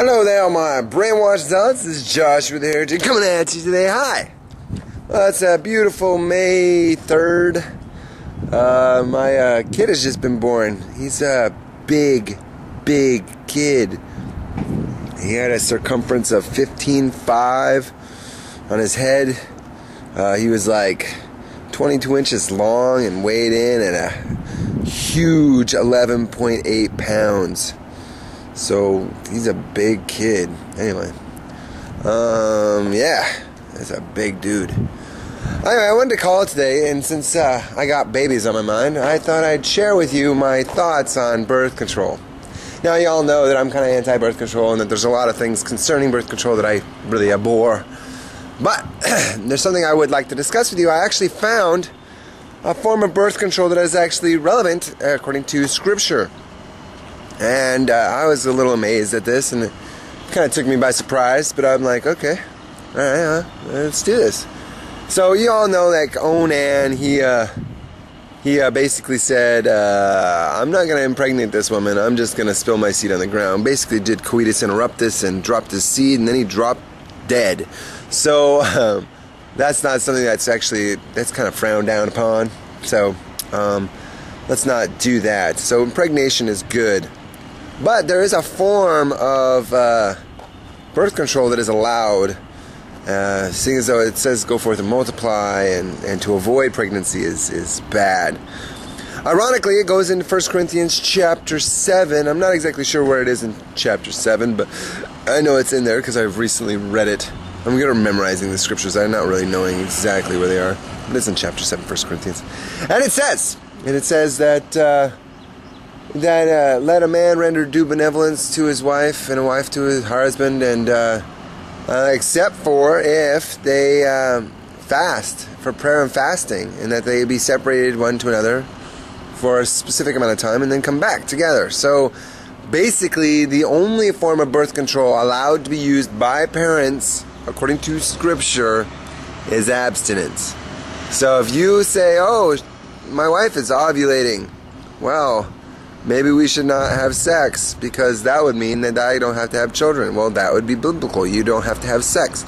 Hello there, my brainwashed zealots. This is Josh with the Heritage coming at you today. Hi. Well, it's a beautiful May 3rd. My kid has just been born. He's a big kid. He had a circumference of 15.5 on his head. He was like 22 inches long and weighed in at a huge 11.8 pounds. So he's a big kid. Anyway, yeah, that's a big dude. Anyway, I wanted to call today, and since I got babies on my mind, I thought I'd share with you my thoughts on birth control. Now, y'all know that I'm kind of anti-birth control, and that there's a lot of things concerning birth control that I really abhor. But there's something I would like to discuss with you. I actually found a form of birth control that is actually relevant according to Scripture. And I was a little amazed at this, and it kind of took me by surprise, but I'm like, okay, alright, let's do this. So you all know that Onan, he basically said, I'm not going to impregnate this woman, I'm just going to spill my seed on the ground. Basically did coitus interruptus and dropped his seed, and then he dropped dead. So that's not something that's kind of frowned down upon. So let's not do that. So impregnation is good. But there is a form of birth control that is allowed, seeing as though it says go forth and multiply, and to avoid pregnancy is bad. Ironically, it goes into 1 Corinthians chapter 7. I'm not exactly sure where it is in chapter 7, but I know it's in there because I've recently read it. I'm good at memorizing the scriptures. I'm not really knowing exactly where they are. But it's in chapter 7, 1 Corinthians. And it says that let a man render due benevolence to his wife, and a wife to his husband, and except for if they fast, for prayer and fasting, and that they be separated one to another for a specific amount of time and then come back together. So basically, the only form of birth control allowed to be used by parents, according to Scripture, is abstinence. So if you say, oh, my wife is ovulating, well, maybe we should not have sex, because that would mean that I don't have to have children. Well, that would be biblical. You don't have to have sex.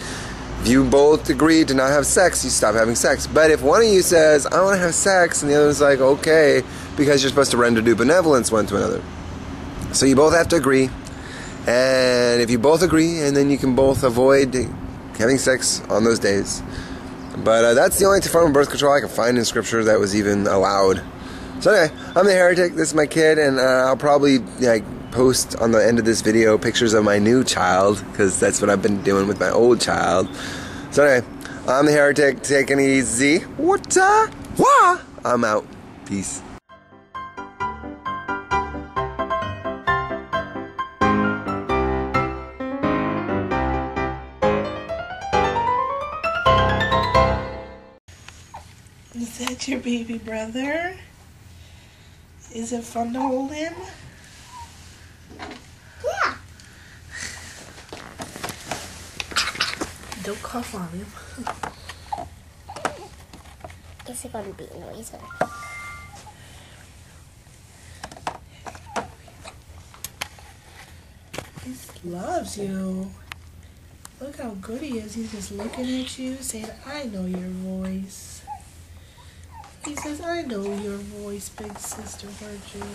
If you both agree to not have sex, you stop having sex. But if one of you says, I want to have sex, and the other's like, okay, because you're supposed to render due benevolence one to another. So you both have to agree. And if you both agree, and then you can both avoid having sex on those days. But that's the only form of birth control I can find in Scripture that was even allowed. So anyway, I'm the Heretic, this is my kid, and I'll probably post on the end of this video pictures of my new child, because that's what I've been doing with my old child. So anyway, I'm the Heretic, taking it easy. Wah! I'm out. Peace. Is that your baby brother? Is it fun to hold him? Yeah. Don't cough on him. Is it gonna be noisy? He loves you. Look how good he is. He's just looking at you, saying, I know your voice. He says, I know your voice, big sister Virgil.